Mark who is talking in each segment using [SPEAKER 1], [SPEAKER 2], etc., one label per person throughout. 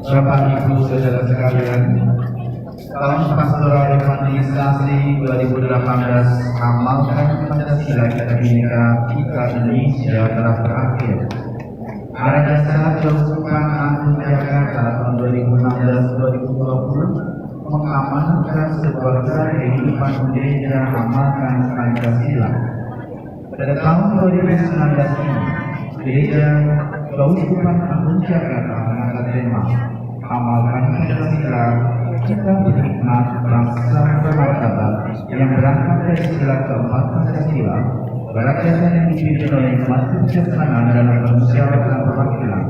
[SPEAKER 1] Bapak Ibu saudara sekalian, tahun pastoral evangelisasi 2018 amalkan Pancasila kita Bhinneka kita Indonesia telah berakhir. Pada dasar Keuskupan Agung Jakarta tahun 2016-2020 mengamanatkan sebuah kehidupan gereja amalkan Pancasila. Pada tahun 2019 ini, Gereja Keuskupan Agung Jakarta mengangkat tema amalkan Pancasila, kita berhikmat bangsa bermartabat yang berangkat dari sila keempat Pancasila, kerakyatan yang dipimpin oleh umat kebijaksanaan dalam permusyawaratan perwakilan.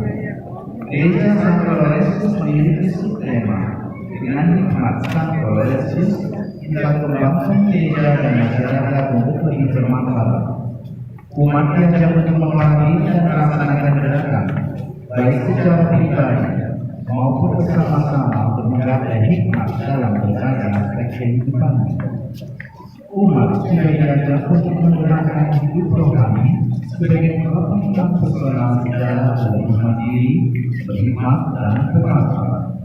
[SPEAKER 1] Gereja Sang Koloresius memiliki subtema dengan hikmat Sang Koloresius tentang pembangunan gereja dan masyarakat untuk lebih bermartabat. Umat diajak untuk memerangi dan melaksanakan gerakan baik secara pribadi maupun bersama-sama untuk menggapai hikmat dalam berbagai aspek kehidupan. Umat juga diajak untuk menggunakan hidup rohani sebagai pengetahuan personal dalam lebih mandiri, berhikmat dan bermanfaat.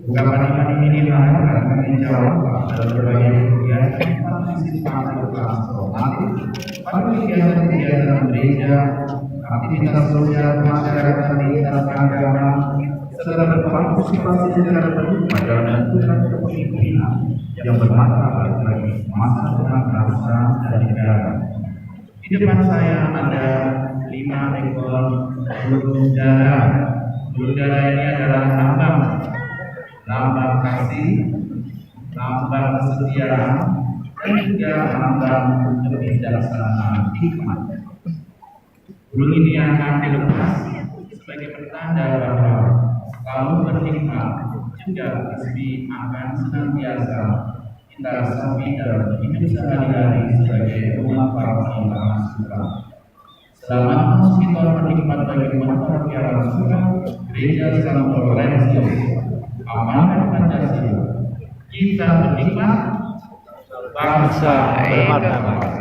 [SPEAKER 1] Ungkapan ini diharapkan menjawab berbagai kegiatan partisipasi transformatif pada kegiatan-kegiatan gereja, aktivitas sosial masyarakat lintas agama, serta berpartisipasi secara terbuka dalam menentukan kepemimpinan yang bermanfaat bagi masa depan bangsa dan negara. Di depan saya ada 5 ekor burung dara. Burung dara ini adalah lambang kasih, lambang kesetiaan, dan juga lambang kebijaksanaan hikmat. Burung ini akan dilepas sebagai pertanda bahwa kaum berhikmat juga pasti akan senantiasa kita rasakan dalam hidup sehari-hari sebagai umat para suka. Selama kita berhikmat bagi umat para suka, Gereja Sang Koloresius amanat Pancasila, kita berhikmat bangsa bermartabat.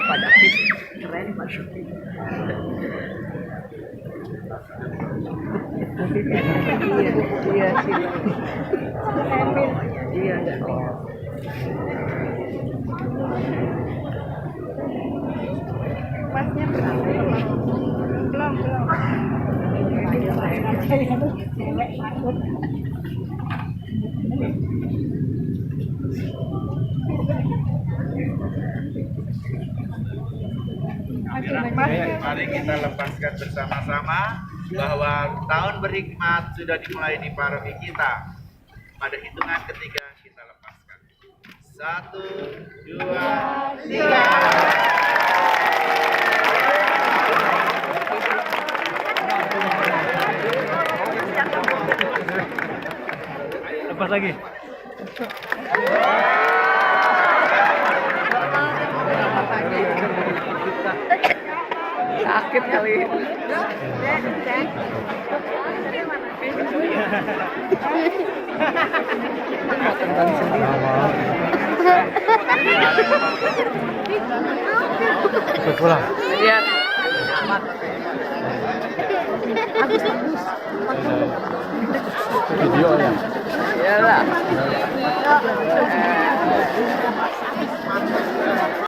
[SPEAKER 2] Pada keren maksudnya. Iya sih. Iya enggak. Masnya belum.
[SPEAKER 3] Mari kita lepaskan bersama-sama bahwa tahun berhikmat sudah dimulai di paroki kita. Pada hitungan ketiga kita lepaskan. 1, 2, 3.
[SPEAKER 4] Lepas lagi.
[SPEAKER 2] Sakit kali.
[SPEAKER 4] Pulang.
[SPEAKER 2] Iya.
[SPEAKER 4] Video ya.
[SPEAKER 2] Iyalah.